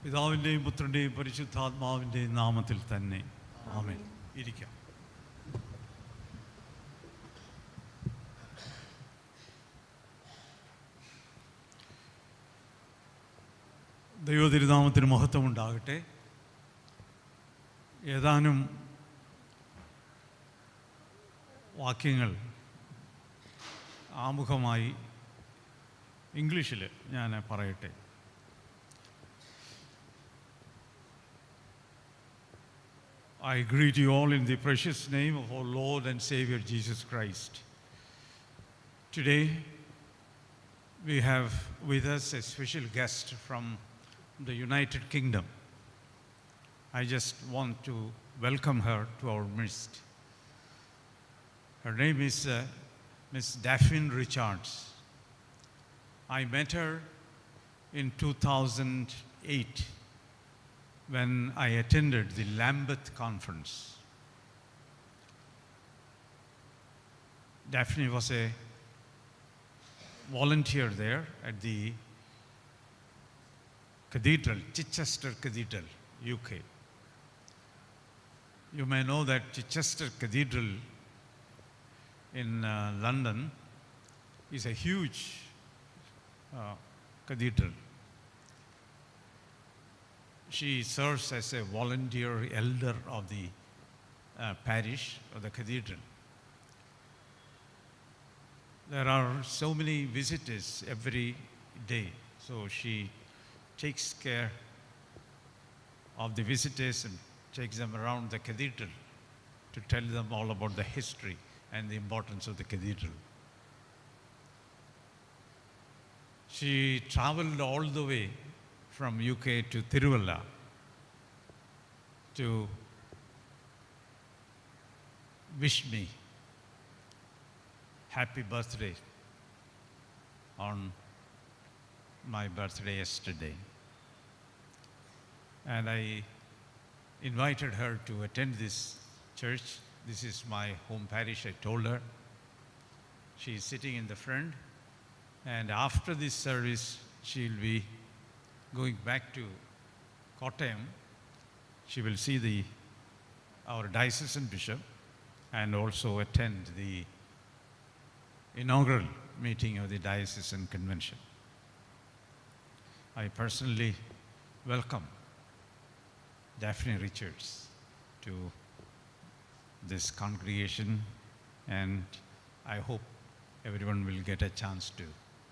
പിതാവിൻ്റെയും പുത്രൻ്റെയും പരിശുദ്ധാത്മാവിൻ്റെയും നാമത്തിൽ തന്നെ ആമേൻ. ഇരിക്കാം. ദൈവതിരുനാമത്തിന് മഹത്വമുണ്ടാകട്ടെ. ഏതാനും വാക്യങ്ങൾ ആമുഖമായി ഇംഗ്ലീഷിൽ ഞാൻ പറയട്ടെ. I greet you all in the precious name of our Lord and Savior Jesus Christ. Today, we have with us a special guest from the United Kingdom. I just want to welcome her to our midst. Her name is Miss Daphne Richards. I met her in 2008 when I attended the Lambeth Conference. Daphne was a volunteer there at the Cathedral, Chichester Cathedral, UK. You may know that Chichester Cathedral in London is a huge cathedral. She serves as a volunteer elder of the parish of the cathedral. There are so many visitors every day, so she takes care of the visitors and takes them around the cathedral to tell them all about the history and the importance of the cathedral. She traveled all the way from UK to Tiruvalla to wish me happy birthday on my birthday yesterday. And I invited her to attend this church. This is my home parish, I told her. She is sitting in the front, and after this service, she will be going back to Kottayam. She will see our diocesan bishop and also attend the inaugural meeting of the diocesan convention. I personally welcome Daphne Richards to this congregation, and I hope everyone will get a chance to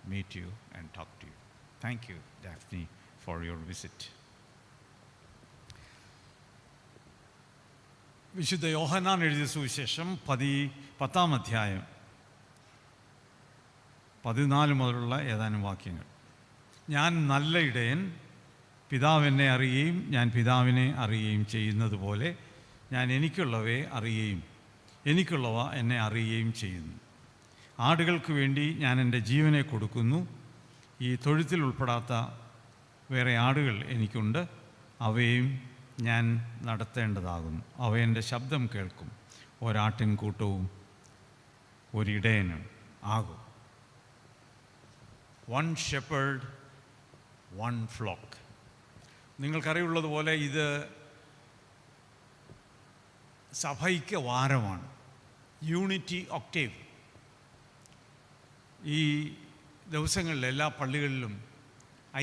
meet you and talk to you. Thank you, Daphne, for your visit. വിശുദ്ധ യോഹന്നാൻ എഴുതിയ സുവിശേഷം 10-ാം അധ്യായം 14 മുതലുള്ള ഏതാനും വാക്യങ്ങൾ. ഞാൻ നല്ല ഇടയൻ, പിതാവ് എന്നെ അറിയുകയും ഞാൻ പിതാവിനെ അറിയുകയും ചെയ്യുന്നത് പോലെ ഞാൻ എനിക്കുള്ളവയെ അറിയുകയും എനിക്കുള്ളവ എന്നെ അറിയുകയും ചെയ്യുന്നു. ആടുകൾക്ക് വേണ്ടി ഞാൻ എൻ്റെ ജീവനെ കൊടുക്കുന്നു. ഈ തൊഴുത്തിൽ ഉൾപ്പെടാത്ത വേറെ ആടുകൾ എനിക്കുണ്ട്, അവയും ഞാൻ നടത്തേണ്ടതാകുന്നു. അവ എൻ്റെ ശബ്ദം കേൾക്കും. ഒരാട്ടിൻ കൂട്ടവും ഒരിടയനും ആകും. One shepherd, one flock. നിങ്ങൾക്കറിയുള്ളതുപോലെ ഇത് സഭയ്ക്ക് വാരമാണ്, യൂണിറ്റി ഒക്ടേവ്. ഈ ദിവസങ്ങളിൽ എല്ലാ പള്ളികളിലും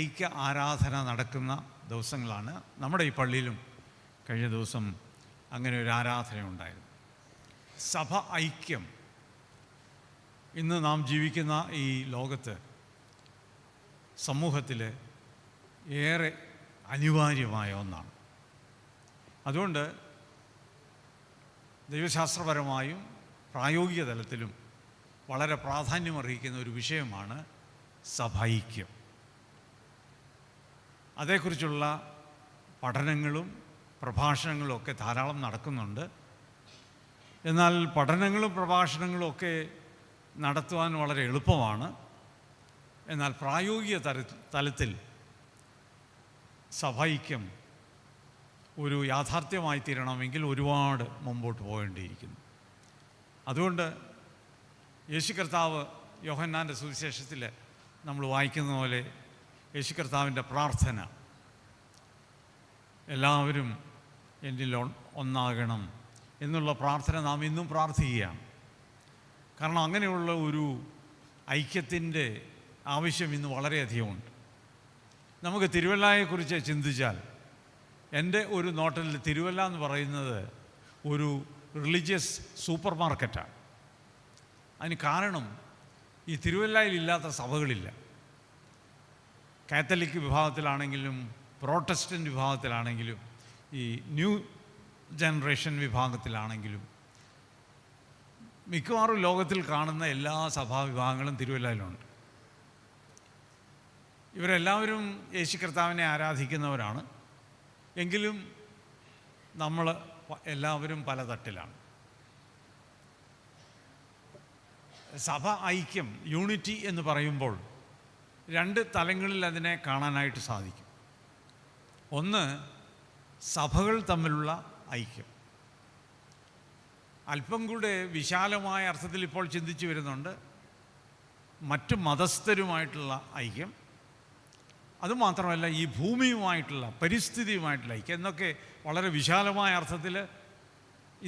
ഐക്യ ആരാധന നടക്കുന്ന ദിവസങ്ങളാണ്. നമ്മുടെ ഈ പള്ളിയിലും കഴിഞ്ഞ ദിവസം അങ്ങനെ ഒരു ആരാധന ഉണ്ടായിരുന്നു. സഭ ഐക്യം ഇന്ന് നാം ജീവിക്കുന്ന ഈ ലോകത്ത് സമൂഹത്തിൽ ഏറെ അനിവാര്യമായ ഒന്നാണ്. അതുകൊണ്ട് ദൈവശാസ്ത്രപരമായും പ്രായോഗിക തലത്തിലും വളരെ പ്രാധാന്യമർഹിക്കുന്ന ഒരു വിഷയമാണ് സഭൈക്യം. അതേക്കുറിച്ചുള്ള പഠനങ്ങളും പ്രഭാഷണങ്ങളും ഒക്കെ ധാരാളം നടക്കുന്നുണ്ട്. എന്നാൽ പഠനങ്ങളും പ്രഭാഷണങ്ങളും ഒക്കെ നടത്തുവാൻ വളരെ എളുപ്പമാണ്. എന്നാൽ പ്രായോഗിക തലത്തിൽ സഭൈക്യം ഒരു യാഥാർത്ഥ്യമായി തീരണമെങ്കിൽ ഒരുപാട് മുമ്പോട്ട് പോകേണ്ടിയിരിക്കുന്നു. അതുകൊണ്ട് യേശു കർത്താവ് യോഹന്നാൻ്റെ സുവിശേഷത്തിൽ നമ്മൾ വായിക്കുന്ന പോലെ യേശു കർത്താവിൻ്റെ പ്രാർത്ഥന എല്ലാവരും എന്നിൽ ഒന്നാകണം എന്നുള്ള പ്രാർത്ഥന നാം ഇന്നും പ്രാർത്ഥിക്കുകയാണ്. കാരണം അങ്ങനെയുള്ള ഒരു ഐക്യത്തിൻ്റെ ആവശ്യം ഇന്ന് വളരെയധികമുണ്ട്. നമുക്ക് തിരുവല്ലയെക്കുറിച്ച് ചിന്തിച്ചാൽ, എൻ്റെ ഒരു നോട്ടത്തിൽ തിരുവല്ല എന്ന് പറയുന്നത് ഒരു റിലീജിയസ് സൂപ്പർ മാർക്കറ്റാണ്. അതിന് കാരണം ഈ തിരുവല്ലയിലില്ലാത്ത സഭകളില്ല. കാത്തലിക് വിഭാഗത്തിലാണെങ്കിലും പ്രോട്ടസ്റ്റൻ്റ് വിഭാഗത്തിലാണെങ്കിലും ഈ ന്യൂ ജനറേഷൻ വിഭാഗത്തിലാണെങ്കിലും മിക്കവാറും ലോകത്തിൽ കാണുന്ന എല്ലാ സഭാവിഭാഗങ്ങളും തിരുവല്ലയിലുണ്ട്. ഇവരെല്ലാവരും യേശു കർത്താവിനെ ആരാധിക്കുന്നവരാണ്. എങ്കിലും നമ്മൾ എല്ലാവരും പല തട്ടിലാണ്. സഭ ഐക്യം, യൂണിറ്റി എന്ന് പറയുമ്പോൾ രണ്ട് തലങ്ങളിൽ അതിനെ കാണാനായിട്ട് സാധിക്കും. ഒന്ന്, സഭകൾ തമ്മിലുള്ള ഐക്യം. അല്പം കൂടെ വിശാലമായ അർത്ഥത്തിൽ ഇപ്പോൾ ചിന്തിച്ചു വരുന്നുണ്ട് മറ്റു മതസ്ഥരുമായിട്ടുള്ള ഐക്യം. അതുമാത്രമല്ല, ഈ ഭൂമിയുമായിട്ടുള്ള, പരിസ്ഥിതിയുമായിട്ടുള്ള ഐക്യം എന്നൊക്കെ വളരെ വിശാലമായ അർത്ഥത്തിൽ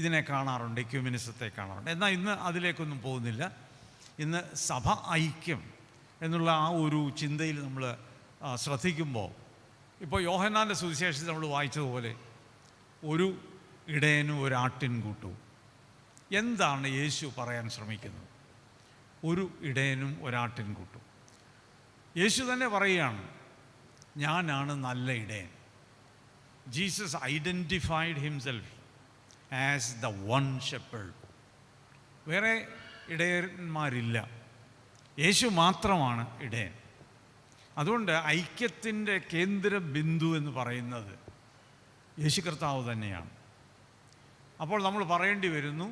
ഇതിനെ കാണാറുണ്ട്, എക്യുമെനിസത്തെ കാണാറുണ്ട്. എന്നാൽ ഇന്ന് അതിലേക്കൊന്നും പോകുന്നില്ല. ഇന്ന് സഭ ഐക്യം എന്നുള്ള ആ ഒരു ചിന്തയിൽ നമ്മൾ ശ്രദ്ധിക്കുമ്പോൾ, ഇപ്പോൾ യോഹന്നാൻ്റെ സുവിശേഷത്തിൽ നമ്മൾ വായിച്ചതുപോലെ ഒരു ഇടയനും ഒരു ആട്ടിൻകൂട്ടവും. എന്താണ് യേശു പറയാൻ ശ്രമിക്കുന്നത്? ഒരു ഇടയനും ഒരാട്ടിൻകൂട്ടും. യേശു തന്നെ പറയുകയാണ്, ഞാനാണ് നല്ല ഇടയൻ. Jesus identified himself as the one shepherd. വേറെ ഇടയന്മാരില്ല, യേശു മാത്രമാണ് ഇടയൻ. അതുകൊണ്ട് ഐക്യത്തിൻ്റെ കേന്ദ്ര ബിന്ദു എന്ന് പറയുന്നത് യേശു കർത്താവ് തന്നെയാണ്. അപ്പോൾ നമ്മൾ പറയേണ്ടി വരുന്നു,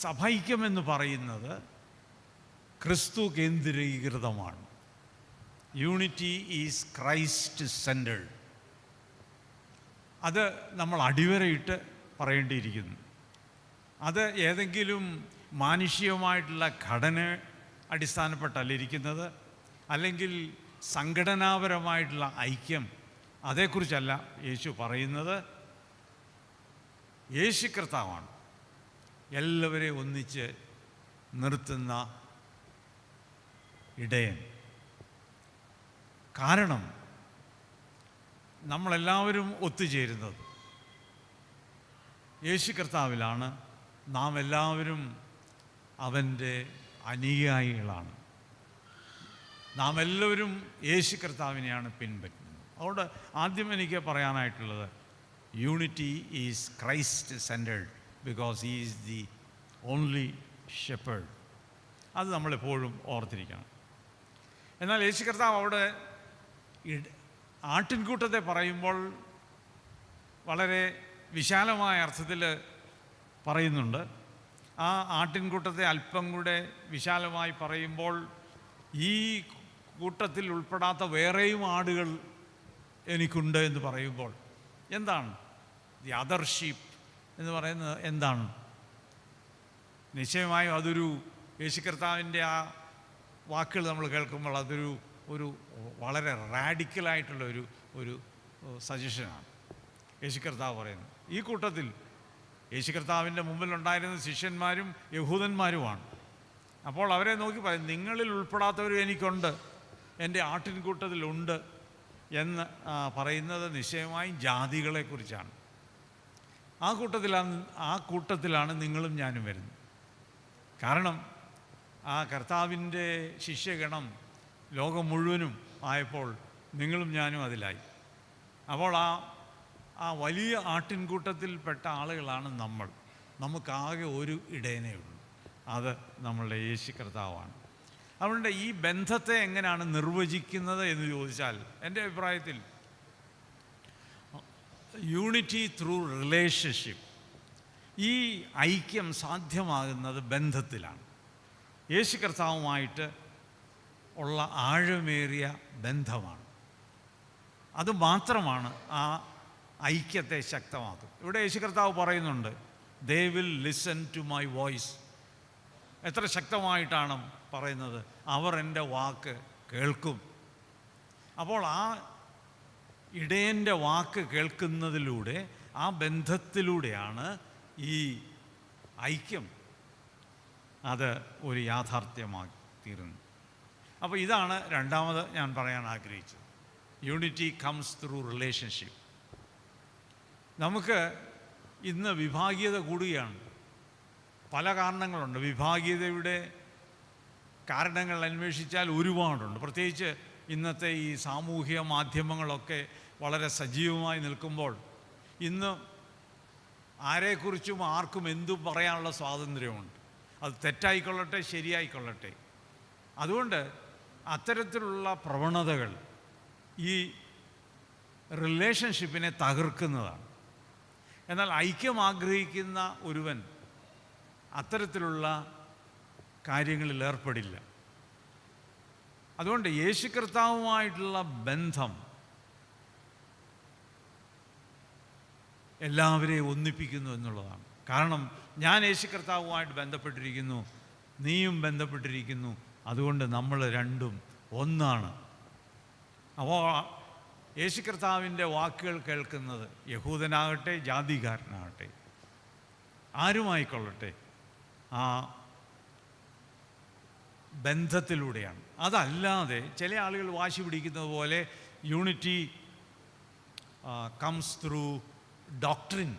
സഭൈക്യം എന്ന് പറയുന്നത് ക്രിസ്തു കേന്ദ്രീകൃതമാണ്. Unity is Christ centred. അത് നമ്മൾ അടിവരയിട്ട് പറയേണ്ടിയിരിക്കുന്നു. അത് ഏതെങ്കിലും മാനുഷികമായിട്ടുള്ള ഘടന അടിസ്ഥാനപ്പെട്ടല്ല ഇരിക്കുന്നത്, അല്ലെങ്കിൽ സംഘടനാപരമായിട്ടുള്ള ഐക്യം, അതേക്കുറിച്ചല്ല യേശു പറയുന്നത്. യേശു കർത്താവാണ് എല്ലാവരെയും ഒന്നിച്ച് നിർത്തുന്ന ഇടയൻ. കാരണം നമ്മളെല്ലാവരും ഒത്തുചേരുന്നത് യേശു കർത്താവിലാണ്. നാം എല്ലാവരും അവൻ്റെ അനുയായികളാണ്. നാം എല്ലാവരും യേശു കർത്താവിനെയാണ് പിൻപറ്റുന്നത്. അതുകൊണ്ട് ആദ്യം എനിക്ക് പറയാനായിട്ടുള്ളത്, unity is Christ centred because he is the only shepherd. അത് നമ്മളെപ്പോഴും ഓർത്തിരിക്കണം. എന്നാൽ യേശു കർത്താവ് അവിടെ ആട്ടിൻകൂട്ടത്തെ പറയുമ്പോൾ വളരെ വിശാലമായ അർത്ഥത്തിൽ പറയുന്നുണ്ട്. ആ ആട്ടിൻകൂട്ടത്തെ അല്പം കൂടെ വിശാലമായി പറയുമ്പോൾ, ഈ കൂട്ടത്തിൽ ഉൾപ്പെടാത്ത വേറെയും ആടുകൾ എനിക്കുണ്ട് എന്ന് പറയുമ്പോൾ എന്താണ് ദി അതർ ഷീപ്പ് എന്ന് പറയുന്നത്? എന്താണ്? നിശ്ചയമായും അതൊരു യേശു കർത്താവിൻ്റെ ആ വാക്കുകൾ നമ്മൾ കേൾക്കുമ്പോൾ അതൊരു വളരെ റാഡിക്കലായിട്ടുള്ള ഒരു സജഷനാണ് യേശു കർത്താവ് പറയുന്നത്. ഈ കൂട്ടത്തിൽ യേശു കർത്താവിൻ്റെ മുമ്പിലുണ്ടായിരുന്ന ശിഷ്യന്മാരും യഹൂദന്മാരുമാണ്. അപ്പോൾ അവരെ നോക്കി പറയും, നിങ്ങളിൽ ഉൾപ്പെടാത്തവരും എനിക്കുണ്ട്, എൻ്റെ ആട്ടിൻകൂട്ടത്തിലുണ്ട് എന്ന് പറയുന്നത് നിശ്ചയമായും ജാതികളെക്കുറിച്ചാണ്. ആ കൂട്ടത്തിലാണ് നിങ്ങളും ഞാനും വരുന്നത്. കാരണം ആ കർത്താവിൻ്റെ ശിഷ്യഗണം ലോകം മുഴുവനും ആയപ്പോൾ നിങ്ങളും ഞാനും അതിലായി. അപ്പോൾ ആ വലിയ ആട്ടിൻകൂട്ടത്തിൽപ്പെട്ട ആളുകളാണ് നമ്മൾ. നമുക്കാകെ ഒരു ഇടയനേ ഉള്ളൂ, അത് നമ്മളുടെ യേശു കർത്താവാണ്. അതുകൊണ്ട് ഈ ബന്ധത്തെ എങ്ങനെയാണ് നിർവചിക്കുന്നത് എന്ന് ചോദിച്ചാൽ, എൻ്റെ അഭിപ്രായത്തിൽ യൂണിറ്റി ത്രൂ റിലേഷൻഷിപ്പ്, ഈ ഐക്യം സാധ്യമാകുന്നത് ബന്ധത്തിലാണ്. യേശു കർത്താവുമായിട്ട് ഉള്ള ആഴമേറിയ ബന്ധമാണ്. അതുമാത്രമാണ് ആ ഐക്യത്തെ ശക്തമാക്കും. ഇവിടെ യേശു കർത്താവ് പറയുന്നുണ്ട്, they will listen to my voice. എത്ര ശക്തമായിട്ടാണ് പറയുന്നത്, അവർ എൻ്റെ വാക്ക് കേൾക്കും. അപ്പോൾ ആ ഇടയൻ്റെ വാക്ക് കേൾക്കുന്നതിലൂടെ, ആ ബന്ധത്തിലൂടെയാണ് ഈ ഐക്യം അത് ഒരു യാഥാർത്ഥ്യമായി തീരുന്നു. അപ്പോൾ ഇതാണ് രണ്ടാമത് ഞാൻ പറയാൻ ആഗ്രഹിച്ചത്. Unity comes through relationship. നമുക്ക് ഇന്ന് വിഭാഗീയത കൂടുകയാണ്. പല കാരണങ്ങളുണ്ട്. വിഭാഗീയതയുടെ കാരണങ്ങൾ അന്വേഷിച്ചാൽ ഒരുപാടുണ്ട്. പ്രത്യേകിച്ച് ഇന്നത്തെ ഈ സാമൂഹിക മാധ്യമങ്ങളൊക്കെ വളരെ സജീവമായി നിൽക്കുമ്പോൾ ഇന്ന് ആരെക്കുറിച്ചും ആർക്കും എന്തും പറയാനുള്ള സ്വാതന്ത്ര്യമുണ്ട്. അത് തെറ്റായിക്കൊള്ളട്ടെ ശരിയായിക്കൊള്ളട്ടെ. അതുകൊണ്ട് അത്തരത്തിലുള്ള പ്രവണതകൾ ഈ റിലേഷൻഷിപ്പിനെ തകർക്കുന്നതാണ്. എന്നാൽ ഐക്യം ആഗ്രഹിക്കുന്ന ഒരുവൻ അത്തരത്തിലുള്ള കാര്യങ്ങളിൽ ഏർപ്പെടില്ല. അതുകൊണ്ട് യേശു കർത്താവുമായിട്ടുള്ള ബന്ധം എല്ലാവരെയും ഒന്നിപ്പിക്കുന്നു എന്നുള്ളതാണ്. കാരണം ഞാൻ യേശു കർത്താവുമായിട്ട് ബന്ധപ്പെട്ടിരിക്കുന്നു, നീയും ബന്ധപ്പെട്ടിരിക്കുന്നു. അതുകൊണ്ട് നമ്മൾ രണ്ടും ഒന്നാണ്. അപ്പോൾ യേശു കർത്താവിൻ്റെ വാക്കുകൾ കേൾക്കുന്നത് യഹൂദനാകട്ടെ ജാതിക്കാരനാകട്ടെ ആരുമായിക്കൊള്ളട്ടെ ആ ബന്ധത്തിലൂടെയാണ്. അതല്ലാതെ ചില ആളുകൾ വാശി പിടിക്കുന്നത് പോലെ യൂണിറ്റി കംസ് ത്രൂ ഡോക്ട്രിൻ.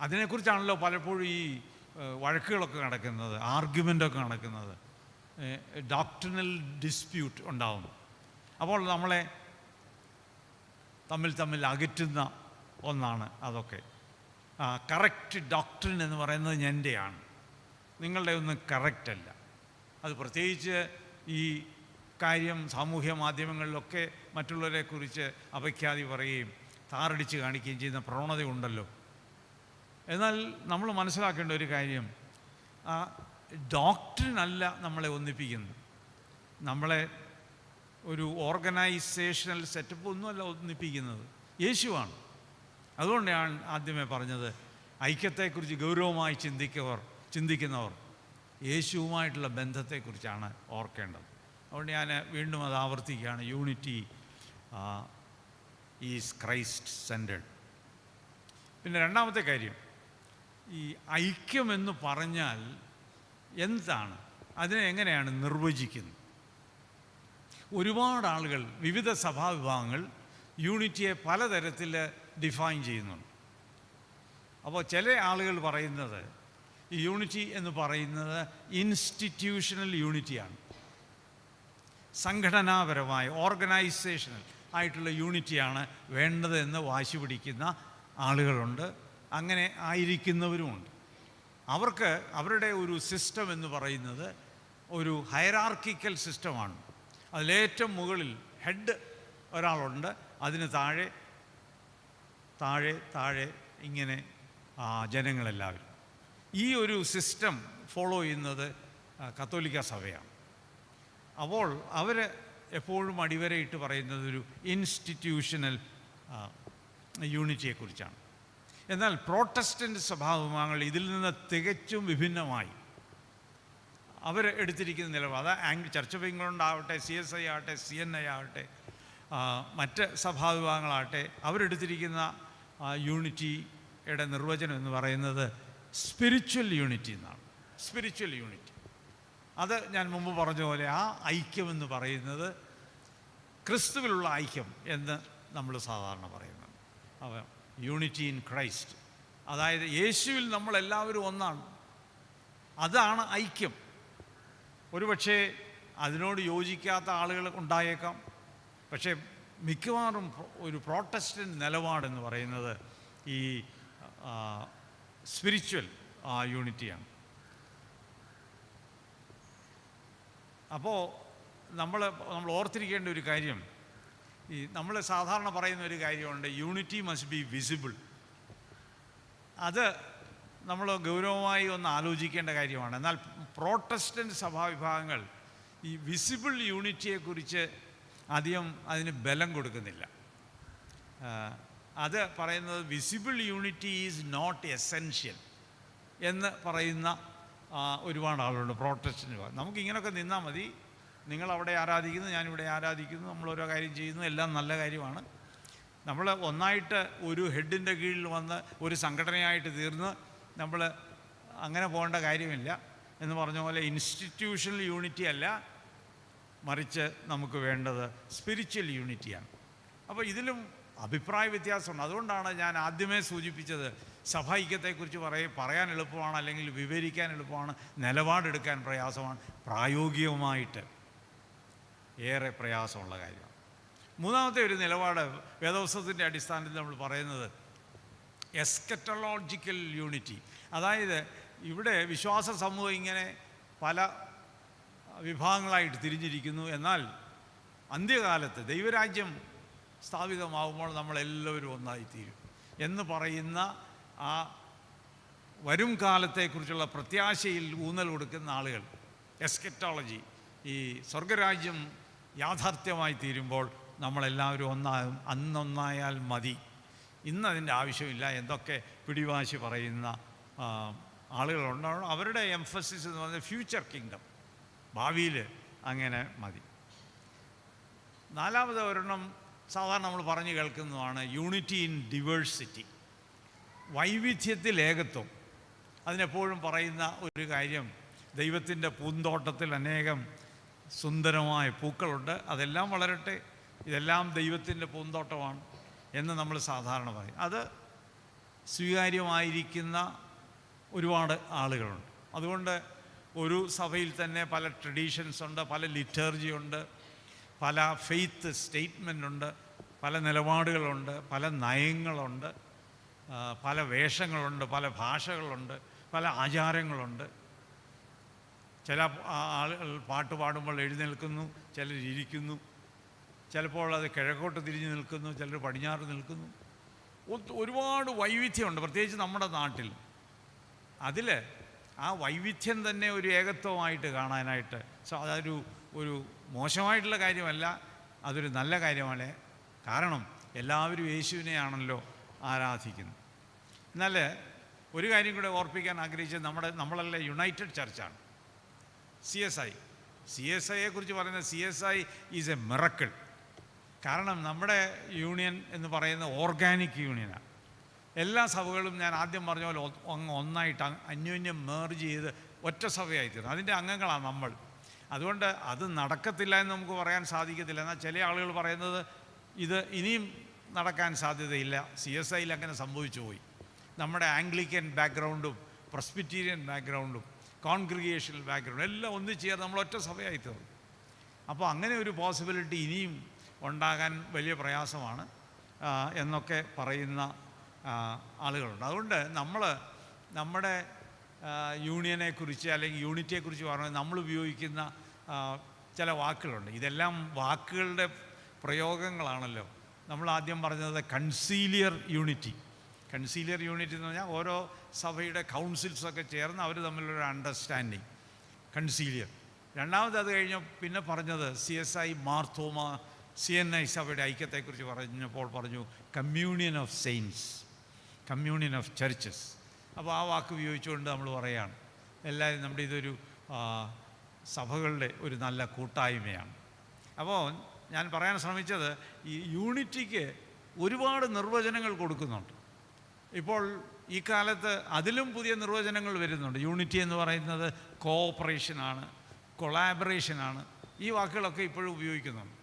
അതിനെക്കുറിച്ചാണല്ലോ പലപ്പോഴും ഈ വഴക്കുകളൊക്കെ നടക്കുന്നത്, ആർഗ്യുമെൻ്റൊക്കെ നടക്കുന്നത്. ഡോക്ട്രിനൽ ഡിസ്പ്യൂട്ട് ഉണ്ടാകുന്നു. അപ്പോൾ നമ്മളെ തമ്മിൽ അകറ്റുന്ന ഒന്നാണ് അതൊക്കെ. കറക്റ്റ് ഡോക്ട്രിൻ എന്ന് പറയുന്നത് എൻ്റെയാണ്, നിങ്ങളുടെ ഒന്നും കറക്റ്റല്ല. അത് പ്രത്യേകിച്ച് ഈ കാര്യം സാമൂഹ്യ മാധ്യമങ്ങളിലൊക്കെ മറ്റുള്ളവരെക്കുറിച്ച് അപഖ്യാതി പറയുകയും താറടിച്ച് കാണിക്കുകയും ചെയ്യുന്ന പ്രവണതയുണ്ടല്ലോ. എന്നാൽ നമ്മൾ മനസ്സിലാക്കേണ്ട ഒരു കാര്യം, ആ ഡോക്ട്രിനല്ല നമ്മളെ ഒന്നിപ്പിക്കുന്നത്. നമ്മളെ ഒരു ഓർഗനൈസേഷണൽ സെറ്റപ്പ് ഒന്നുമല്ല ഒന്നിപ്പിക്കുന്നത്, യേശുവാണ്. അതുകൊണ്ടാണ് ആദ്യമേ പറഞ്ഞത്, ഐക്യത്തെക്കുറിച്ച് ഗൗരവമായി ചിന്തിക്കുന്നവർ യേശുവുമായിട്ടുള്ള ബന്ധത്തെക്കുറിച്ചാണ് ഓർക്കേണ്ടത്. അതുകൊണ്ട് ഞാൻ വീണ്ടും അത് ആവർത്തിക്കുകയാണ്. Unity is Christ centred. പിന്നെ രണ്ടാമത്തെ കാര്യം, ഈ ഐക്യമെന്ന് പറഞ്ഞാൽ എന്താണ്, അതിനെ എങ്ങനെയാണ് നിർവചിക്കുന്നത്? ഒരുപാട് ആളുകൾ, വിവിധ സഭാവിഭാഗങ്ങൾ യൂണിറ്റിയെ പലതരത്തിൽ ഡിഫൈൻ ചെയ്യുന്നുണ്ട്. അപ്പോൾ ചില ആളുകൾ പറയുന്നത് ഈ യൂണിറ്റി എന്ന് പറയുന്നത് ഇൻസ്റ്റിറ്റ്യൂഷണൽ യൂണിറ്റിയാണ്, സംഘടനാപരമായ ഓർഗനൈസേഷണൽ ആയിട്ടുള്ള യൂണിറ്റിയാണ് വേണ്ടത് എന്ന് വാശി പിടിക്കുന്ന ആളുകളുണ്ട്. അങ്ങനെ ആയിരിക്കുന്നവരുമുണ്ട്. അവർക്ക് അവരുടെ ഒരു സിസ്റ്റം എന്ന് പറയുന്നത് ഒരു ഹൈറാർക്കിക്കൽ സിസ്റ്റമാണ്. അതിലേറ്റവും മുകളിൽ ഹെഡ് ഒരാളുണ്ട്, അതിന് താഴെ താഴെ താഴെ ഇങ്ങനെ ജനങ്ങളെല്ലാവരും. ഈ ഒരു സിസ്റ്റം ഫോളോ ചെയ്യുന്നത് കത്തോലിക്ക സഭയാണ്. അപ്പോൾ അവർ എപ്പോഴും അടിവരയിട്ട് പറയുന്നത് ഒരു ഇൻസ്റ്റിറ്റ്യൂഷണൽ യൂണിറ്റിയെക്കുറിച്ചാണ്. എന്നാൽ പ്രോട്ടസ്റ്റൻ്റ് സ്വഭാവങ്ങൾ ഇതിൽ നിന്ന് തികച്ചും വിഭിന്നമായി അവർ എടുത്തിരിക്കുന്ന നിലപാട്, അത് ചർച്ച് ഓഫ് ഇംഗ്ലണ്ടാവട്ടെ, CSI ആകട്ടെ, CNI ആകട്ടെ, മറ്റ് സഭാവിഭാഗങ്ങളാകട്ടെ, അവരെടുത്തിരിക്കുന്ന യൂണിറ്റിയുടെ നിർവചനം എന്ന് പറയുന്നത് സ്പിരിച്വൽ യൂണിറ്റി എന്നാണ്. സ്പിരിച്വൽ യൂണിറ്റി, അത് ഞാൻ മുമ്പ് പറഞ്ഞ പോലെ ആ ഐക്യമെന്ന് പറയുന്നത് ക്രിസ്തുവിലുള്ള ഐക്യം എന്ന് നമ്മൾ സാധാരണ പറയുന്നത്. അപ്പോൾ യൂണിറ്റി ഇൻ ക്രൈസ്റ്റ്, അതായത് യേശുവിൽ നമ്മളെല്ലാവരും ഒന്നാണ്, അതാണ് ഐക്യം. ഒരുപക്ഷെ അതിനോട് യോജിക്കാത്ത ആളുകൾ ഉണ്ടായേക്കാം. പക്ഷേ മിക്കവാറും ഒരു പ്രോട്ടസ്റ്റൻ്റ് നിലപാടെന്ന് പറയുന്നത് ഈ സ്പിരിച്വൽ യൂണിറ്റിയാണ്. അപ്പോൾ നമ്മൾ ഓർത്തിരിക്കേണ്ട ഒരു കാര്യം, ഈ നമ്മൾ സാധാരണ പറയുന്ന ഒരു കാര്യമുണ്ട്, യൂണിറ്റി മസ്റ്റ് ബി വിസിബിൾ. അത് നമ്മൾ ഗൗരവമായി ഒന്ന് ആലോചിക്കേണ്ട കാര്യമാണ്. എന്നാൽ പ്രോട്ടസ്റ്റൻ്റ് സഭാവിഭാഗങ്ങൾ ഈ വിസിബിൾ യൂണിറ്റിയെക്കുറിച്ച് അധികം അതിന് ബലം കൊടുക്കുന്നില്ല. അത് പറയുന്നത് visible unity is not essential എന്ന് പറയുന്ന ഒരുപാട് ആളുകളുണ്ട് പ്രോട്ടസ്റ്റൻ്റ്. നമുക്കിങ്ങനെയൊക്കെ നിന്നാൽ മതി, നിങ്ങളവിടെ ആരാധിക്കുന്നു, ഞാനിവിടെ ആരാധിക്കുന്നു, നമ്മളോരോ കാര്യം ചെയ്യുന്നു, എല്ലാം നല്ല കാര്യമാണ്. നമ്മൾ ഒന്നായിട്ട് ഒരു ഹെഡിൻ്റെ കീഴിൽ വന്ന് ഒരു സംഘടനയായിട്ട് തീർന്ന് നമ്മൾ അങ്ങനെ പോകേണ്ട കാര്യമില്ല. എന്ന് പറഞ്ഞ പോലെ ഇൻസ്റ്റിറ്റ്യൂഷണൽ യൂണിറ്റി അല്ല, മറിച്ച് നമുക്ക് വേണ്ടത് സ്പിരിച്വൽ യൂണിറ്റിയാണ്. അപ്പോൾ ഇതിലും അഭിപ്രായ വ്യത്യാസമുണ്ട്. അതുകൊണ്ടാണ് ഞാൻ ആദ്യമേ സൂചിപ്പിച്ചത്, സഭൈക്യത്തെക്കുറിച്ച് പറയാൻ എളുപ്പമാണ്, അല്ലെങ്കിൽ വിവരിക്കാൻ എളുപ്പമാണ്, നിലപാടെടുക്കാൻ പ്രയാസമാണ്, പ്രായോഗികമായിട്ട് ഏറെ പ്രയാസമുള്ള കാര്യമാണ്. മൂന്നാമത്തെ ഒരു നിലപാട് വേദപുസ്തകത്തിൻ്റെ അടിസ്ഥാനത്തിൽ നമ്മൾ പറയുന്നത് എസ്കറ്റോളജിക്കൽ യൂണിറ്റി. അതായത് ഇവിടെ വിശ്വാസ സമൂഹം ഇങ്ങനെ പല വിഭാഗങ്ങളായിട്ട് തിരിഞ്ഞിരിക്കുന്നു. എന്നാൽ അന്ത്യകാലത്ത് ദൈവരാജ്യം സ്ഥാപിതമാകുമ്പോൾ നമ്മളെല്ലാവരും ഒന്നായിത്തീരും എന്ന് പറയുന്ന ആ വരും കാലത്തെക്കുറിച്ചുള്ള പ്രത്യാശയിൽ ഊന്നൽ കൊടുക്കുന്ന ആളുകൾ, എസ്കറ്റോളജി, ഈ സ്വർഗരാജ്യം യാഥാർത്ഥ്യമായി തീരുമ്പോൾ നമ്മളെല്ലാവരും ഒന്നാകും, അന്നൊന്നായാൽ മതി, ഇന്നതിൻ്റെ ആവശ്യമില്ല എന്തൊക്കെ പിടിവാശി പറയുന്ന ആളുകളുണ്ടാവണം. അവരുടെ എംഫസിസ് എന്ന് പറയുന്നത് ഫ്യൂച്ചർ കിങ്ഡം, ഭാവിയിൽ അങ്ങനെ മതി. നാലാമത് ഒരെണ്ണം സാധാരണ നമ്മൾ പറഞ്ഞു കേൾക്കുന്നതാണ് യൂണിറ്റി ഇൻ ഡിവേഴ്സിറ്റി, വൈവിധ്യത്തിൽ ഏകത്വം. അതിനെപ്പോഴും പറയുന്ന ഒരു കാര്യം, ദൈവത്തിൻ്റെ പൂന്തോട്ടത്തിൽ അനേകം സുന്ദരമായ പൂക്കളുണ്ട്, അതെല്ലാം വളരട്ടെ, ഇതെല്ലാം ദൈവത്തിൻ്റെ പൂന്തോട്ടമാണ് എന്ന് നമ്മൾ സാധാരണ പറയും. അത് സ്വീകാര്യമായിരിക്കുന്ന ഒരുപാട് ആളുകളുണ്ട്. അതുകൊണ്ട് ഒരു സഭയിൽ തന്നെ പല ട്രഡീഷൻസ് ഉണ്ട്, പല ലിറ്റർജി ഉണ്ട്, പല ഫെയ്ത്ത് സ്റ്റേറ്റ്മെൻ്റ് ഉണ്ട്, പല നിലപാടുകളുണ്ട്, പല നയങ്ങളുണ്ട്, പല വേഷങ്ങളുണ്ട്, പല ഭാഷകളുണ്ട്, പല ആചാരങ്ങളുണ്ട്. ചില ആളുകൾ പാട്ട് പാടുമ്പോൾ എഴുന്നേൽക്കുന്നു, ചിലർ ഇരിക്കുന്നു, ചിലപ്പോൾ അത് കിഴക്കോട്ട് തിരിഞ്ഞ് നിൽക്കുന്നു, ചിലർ പടിഞ്ഞാറ് നിൽക്കുന്നു. ഒരുപാട് വൈവിധ്യമുണ്ട്, പ്രത്യേകിച്ച് നമ്മുടെ നാട്ടിൽ. അതിൽ ആ വൈവിധ്യം തന്നെ ഒരു ഏകത്വമായിട്ട് കാണാനായിട്ട് അതൊരു മോശമായിട്ടുള്ള കാര്യമല്ല, അതൊരു നല്ല കാര്യമാണ്. കാരണം എല്ലാവരും യേശുവിനെയാണല്ലോ ആരാധിക്കുന്നത്. എന്നാൽ ഒരു കാര്യം കൂടെ ഓർപ്പിക്കാൻ ആഗ്രഹിച്ചത്, നമ്മളെല്ലാം യുണൈറ്റഡ് ചർച്ചാണ്. CSIയെ കുറിച്ച് പറയുന്നത്, CSI ഈസ് എ മിറക്കിൾ. കാരണം നമ്മുടെ യൂണിയൻ എന്ന് പറയുന്ന ഓർഗാനിക് യൂണിയനാണ്. എല്ലാ സഭകളും ഞാൻ ആദ്യം പറഞ്ഞ പോലെ ഒന്നായിട്ട് അന്യോന്യം മേർജ് ചെയ്ത് ഒറ്റ സഭയായിത്തീർന്നു. അതിൻ്റെ അംഗങ്ങളാണ് നമ്മൾ. അതുകൊണ്ട് അത് നടക്കത്തില്ല എന്ന് നമുക്ക് പറയാൻ സാധിക്കത്തില്ല. എന്നാൽ ചില ആളുകൾ പറയുന്നത് ഇത് ഇനിയും നടക്കാൻ സാധ്യതയില്ല, CSIയിൽ അങ്ങനെ സംഭവിച്ചു പോയി. നമ്മുടെ ആംഗ്ലിക്കൻ ബാക്ക്ഗ്രൗണ്ടും പ്രസ്ബിറ്റീരിയൻ ബാക്ക്ഗ്രൗണ്ടും കോൺഗ്രിഗേഷണൽ ബാക്ക്ഗ്രൗണ്ടും എല്ലാം ഒന്നിച്ച് ചേർന്ന് നമ്മൾ ഒറ്റ സഭയായിത്തീർന്നു. അപ്പോൾ അങ്ങനെ ഒരു പോസിബിലിറ്റി ഇനിയും ഉണ്ടാകാൻ വലിയ പ്രയാസമാണ് എന്നൊക്കെ പറയുന്ന ആളുകളുണ്ട്. അതുകൊണ്ട് നമ്മുടെ യൂണിയനെക്കുറിച്ച് അല്ലെങ്കിൽ യൂണിറ്റിയെക്കുറിച്ച് പറഞ്ഞാൽ നമ്മൾ ഉപയോഗിക്കുന്ന ചില വാക്കുകളുണ്ട്. ഇതെല്ലാം വാക്കുകളുടെ പ്രയോഗങ്ങളാണല്ലോ. നമ്മൾ ആദ്യം പറഞ്ഞത് കൺസീലിയർ യൂണിറ്റി എന്ന് പറഞ്ഞാൽ ഓരോ സഭയുടെ കൗൺസിൽസൊക്കെ ചേർന്ന് അവർ തമ്മിലൊരു അണ്ടർസ്റ്റാൻഡിങ്, കൺസീലിയർ. രണ്ടാമത് അത് കഴിഞ്ഞ് പിന്നെ പറഞ്ഞത് CSI മാർത്തോമ CNI സഭയുടെ ഐക്യത്തെക്കുറിച്ച് പറഞ്ഞപ്പോൾ പറഞ്ഞു communion of saints, communion of churches. അപ്പോൾ ആ വാക്ക് ഉപയോഗിച്ചുകൊണ്ട് നമ്മൾ പറയുകയാണ് എല്ലാവരും നമ്മുടെ ഇതൊരു സഭകളുടെ ഒരു നല്ല കൂട്ടായ്മയാണ്. അപ്പോൾ ഞാൻ പറയാൻ ശ്രമിച്ചത്, ഈ യൂണിറ്റിക്ക് ഒരുപാട് നിർവചനങ്ങൾ കൊടുക്കുന്നുണ്ട്. ഇപ്പോൾ ഈ കാലത്ത് അതിലും പുതിയ നിർവചനങ്ങൾ വരുന്നുണ്ട്. യൂണിറ്റി എന്ന് പറയുന്നത് കോഓപ്പറേഷനാണ്, കൊളാബറേഷനാണ്. ഈ വാക്കുകളൊക്കെ ഇപ്പോഴും ഉപയോഗിക്കുന്നുണ്ട്.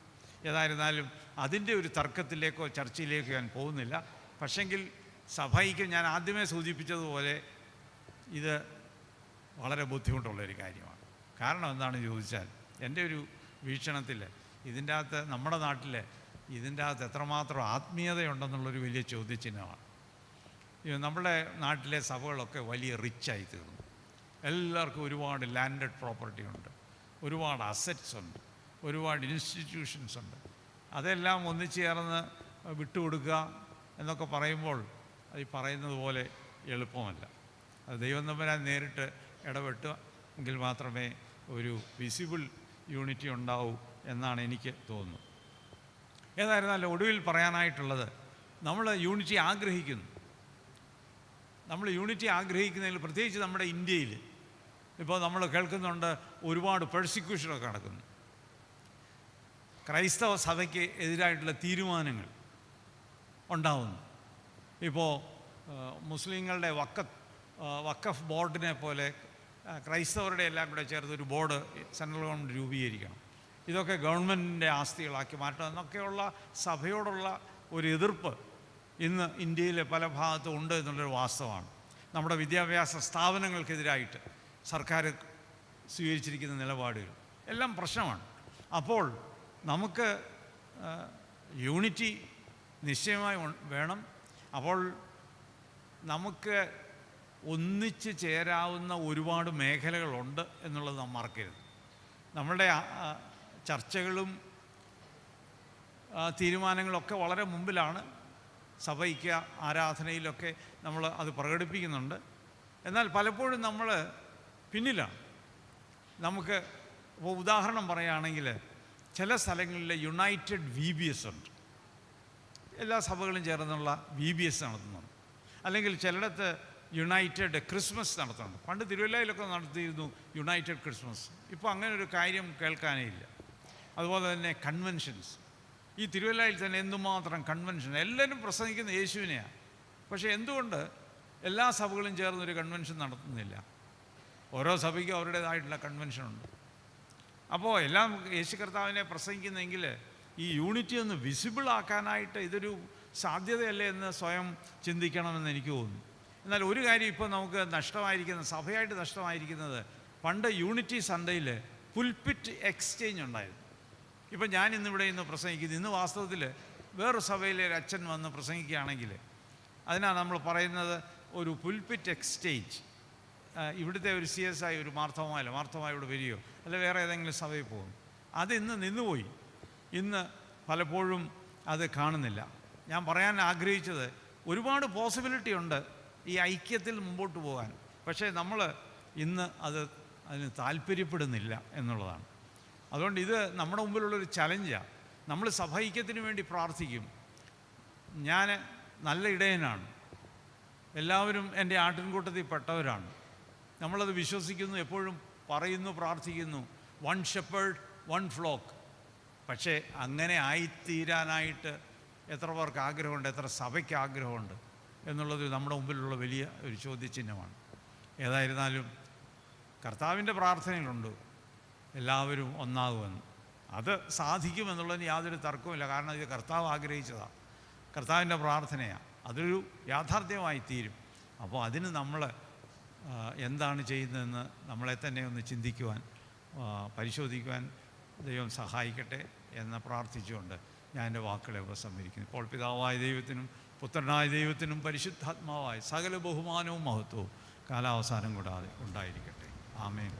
ഏതായിരുന്നാലും അതിൻ്റെ ഒരു തർക്കത്തിലേക്കോ ചർച്ചയിലേക്കോ ഞാൻ പോകുന്നില്ല. പക്ഷെങ്കിൽ സഭയ്ക്ക് ഞാൻ ആദ്യമേ സൂചിപ്പിച്ചതുപോലെ ഇത് വളരെ ബുദ്ധിമുട്ടുള്ളൊരു കാര്യമാണ്. കാരണം എന്താണെന്ന് ചോദിച്ചാൽ, എൻ്റെ ഒരു വീക്ഷണത്തിൽ ഇതിൻ്റെ അകത്ത് നമ്മുടെ നാട്ടിൽ ഇതിൻ്റെ അകത്ത് എത്രമാത്രം ആത്മീയതയുണ്ടെന്നുള്ളൊരു വലിയ ചോദ്യചിഹ്നമാണ്. നമ്മുടെ നാട്ടിലെ സഭകളൊക്കെ വലിയ റിച്ചായി തീർന്നു. എല്ലാവർക്കും ഒരുപാട് ലാൻഡഡ് പ്രോപ്പർട്ടി ഉണ്ട്, ഒരുപാട് അസറ്റ്സ് ഉണ്ട്, ഒരുപാട് ഇൻസ്റ്റിറ്റ്യൂഷൻസ് ഉണ്ട്. അതെല്ലാം ഒന്നിച്ചേർന്ന് വിട്ടുകൊടുക്കുക എന്നൊക്കെ പറയുമ്പോൾ അത് ഈ പറയുന്നത് പോലെ എളുപ്പമല്ല. അത് ദൈവം തമ്പുരാൻ നേരിട്ട് ഇടപെട്ട് എങ്കിൽ മാത്രമേ ഒരു വിസിബിൾ യൂണിറ്റി ഉണ്ടാവൂ എന്നാണ് എനിക്ക് തോന്നുന്നത്. ഏതായിരുന്നാലും ഒടുവിൽ പറയാനായിട്ടുള്ളത്, നമ്മൾ യൂണിറ്റി ആഗ്രഹിക്കുന്നു. നമ്മൾ യൂണിറ്റി ആഗ്രഹിക്കുന്നതിൽ പ്രത്യേകിച്ച് നമ്മുടെ ഇന്ത്യയിൽ ഇപ്പോൾ നമ്മൾ കേൾക്കുന്നുണ്ട് ഒരുപാട് പെർസിക്യൂഷനൊക്കെ നടക്കുന്നു. ക്രൈസ്തവ സഭയ്ക്ക് എതിരായിട്ടുള്ള തീരുമാനങ്ങൾ ഉണ്ടാവുന്നു. ഇപ്പോൾ മുസ്ലിങ്ങളുടെ വഖഫ് ബോർഡിനെ പോലെ ക്രൈസ്തവരുടെ എല്ലാം കൂടെ ചേർത്ത് ഒരു ബോർഡ് സെൻട്രൽ ഗവൺമെൻറ് രൂപീകരിക്കണം, ഇതൊക്കെ ഗവൺമെൻറ്റിൻ്റെ ആസ്തികളാക്കി മാറ്റണം എന്നൊക്കെയുള്ള സഭയോടുള്ള ഒരു എതിർപ്പ് ഇന്ന് ഇന്ത്യയിലെ പല ഭാഗത്തും ഉണ്ട് എന്നുള്ളൊരു വാസ്തവമാണ്. നമ്മുടെ വിദ്യാഭ്യാസ സ്ഥാപനങ്ങൾക്കെതിരായിട്ട് സർക്കാർ സ്വീകരിച്ചിരിക്കുന്ന നിലപാടുകൾ എല്ലാം പ്രശ്നമാണ്. അപ്പോൾ നമുക്ക് യൂണിറ്റി നിശ്ചയമായി വേണം. അപ്പോൾ നമുക്ക് ഒന്നിച്ച് ചേരാവുന്ന ഒരുപാട് മേഖലകളുണ്ട് എന്നുള്ളത് നാം മറക്കരുത്. നമ്മളുടെ ചർച്ചകളും തീരുമാനങ്ങളൊക്കെ വളരെ മുമ്പിലാണ്. സഭയ്ക്ക് ആരാധനയിലൊക്കെ നമ്മൾ അത് പ്രകടിപ്പിക്കുന്നുണ്ട്. എന്നാൽ പലപ്പോഴും നമ്മൾ പിന്നിലാണ്. നമുക്ക് ഇപ്പോൾ ഉദാഹരണം പറയുകയാണെങ്കിൽ, ചില സ്ഥലങ്ങളിൽ യുണൈറ്റഡ് VBS ഉണ്ട്, എല്ലാ സഭകളും ചേർന്നുള്ള VBS നടത്തുന്നുണ്ട്. അല്ലെങ്കിൽ ചിലയിടത്ത് യുണൈറ്റഡ് ക്രിസ്മസ് നടത്തുന്നുണ്ട്. പണ്ട് തിരുവല്ലയിലൊക്കെ നടത്തിയിരുന്നു യുണൈറ്റഡ് ക്രിസ്മസ്. ഇപ്പോൾ അങ്ങനെ ഒരു കാര്യം കേൾക്കാനേ ഇല്ല. അതുപോലെ തന്നെ കൺവെൻഷൻസ്, ഈ തിരുവല്ലയിൽ തന്നെ എന്തുമാത്രം കൺവെൻഷൻ, എല്ലാവരും പ്രസംഗിക്കുന്ന യേശുവിനെയാണ്. പക്ഷേ എന്തുകൊണ്ട് എല്ലാ സഭകളും ചേർന്നൊരു കൺവെൻഷൻ നടത്തുന്നില്ല? ഓരോ സഭയ്ക്കും അവരുടേതായിട്ടുള്ള കൺവെൻഷനുണ്ട്. അപ്പോൾ എല്ലാം യേശു കർത്താവിനെ പ്രസംഗിക്കുന്നെങ്കിൽ ഈ യൂണിറ്റി ഒന്ന് വിസിബിൾ ആക്കാനായിട്ട് ഇതൊരു സാധ്യതയല്ലേ എന്ന് സ്വയം ചിന്തിക്കണമെന്ന് എനിക്ക് തോന്നുന്നു. എന്നാൽ ഒരു കാര്യം ഇപ്പോൾ നമുക്ക് നഷ്ടമായിരിക്കുന്നത്, സഭയായിട്ട് നഷ്ടമായിരിക്കുന്നത്, പണ്ട് യൂണിറ്റി സൺഡേയിൽ പുൽപിറ്റ് എക്സ്ചേഞ്ച് ഉണ്ടായിരുന്നു. ഇപ്പം ഞാൻ ഇന്നിവിടെ ഇന്ന് പ്രസംഗിക്കുന്നു, ഇന്ന് വാസ്തവത്തിൽ വേറൊരു സഭയിലെ ഒരു അച്ഛൻ വന്ന് പ്രസംഗിക്കുകയാണെങ്കിൽ അതിനാണ് നമ്മൾ പറയുന്നത് ഒരു പുൽപിറ്റ് എക്സ്ചേഞ്ച്. ഇവിടുത്തെ ഒരു CSI ഒരു മാർത്തോമായ ഇവിടെ വരികയോ അല്ല വേറെ ഏതെങ്കിലും സഭയിൽ പോകും. അത് ഇന്ന് നിന്നുപോയി. ഇന്ന് പലപ്പോഴും അത് കാണുന്നില്ല. ഞാൻ പറയാൻ ആഗ്രഹിച്ചത്, ഒരുപാട് പോസിബിലിറ്റി ഉണ്ട് ഈ ഐക്യത്തിൽ മുമ്പോട്ട് പോകാൻ. പക്ഷേ നമ്മൾ ഇന്ന് അതിന് താല്പര്യപ്പെടുന്നില്ല എന്നുള്ളതാണ്. അതുകൊണ്ട് ഇത് നമ്മുടെ മുമ്പിലുള്ളൊരു ചലഞ്ചാണ്. നമ്മൾ സഭ ഐക്യത്തിന് വേണ്ടി പ്രാർത്ഥിക്കും. ഞാൻ നല്ല ഇടയനാണ്, എല്ലാവരും എൻ്റെ ആട്ടിൻകൂട്ടത്തിൽ പെട്ടവരാണ്, നമ്മളത് വിശ്വസിക്കുന്നു, എപ്പോഴും പറയുന്നു, പ്രാർത്ഥിക്കുന്നു, 1 shepherd 1 flock. പക്ഷേ അങ്ങനെ ആയിത്തീരാനായിട്ട് എത്ര പേർക്ക് ആഗ്രഹമുണ്ട്, എത്ര സഭയ്ക്ക് ആഗ്രഹമുണ്ട് എന്നുള്ളത് നമ്മുടെ മുമ്പിലുള്ള വലിയ ഒരു ചോദ്യചിഹ്നമാണ്. ഏതായിരുന്നാലും കർത്താവിൻ്റെ പ്രാർത്ഥനകളുണ്ട് എല്ലാവരും ഒന്നാകുമെന്ന്. അത് സാധിക്കുമെന്നുള്ളതിന് യാതൊരു തർക്കവുമില്ല. കാരണം ഇത് കർത്താവ് ആഗ്രഹിച്ചതാണ്, കർത്താവിൻ്റെ പ്രാർത്ഥനയാണ്, അതൊരു യാഥാർത്ഥ്യമായി തീരും. അപ്പോൾ അതിന് നമ്മൾ എന്താണ് ചെയ്യുന്നതെന്ന് നമ്മളെ തന്നെ ഒന്ന് ചിന്തിക്കുവാൻ, പരിശോധിക്കുവാൻ ദൈവം സഹായിക്കട്ടെ എന്ന് പ്രാർത്ഥിച്ചുകൊണ്ട് ഞാൻ എൻ്റെ വാക്കുകളെ ഉപസംഹരിക്കുന്നു. ഇപ്പോൾ പിതാവായ ദൈവത്തിനും പുത്രനായ ദൈവത്തിനും പരിശുദ്ധാത്മാവായ സകല ബഹുമാനവും മഹത്വവും കാലാവസാനം കൂടാതെ ഉണ്ടായിരിക്കട്ടെ. ആമേൻ.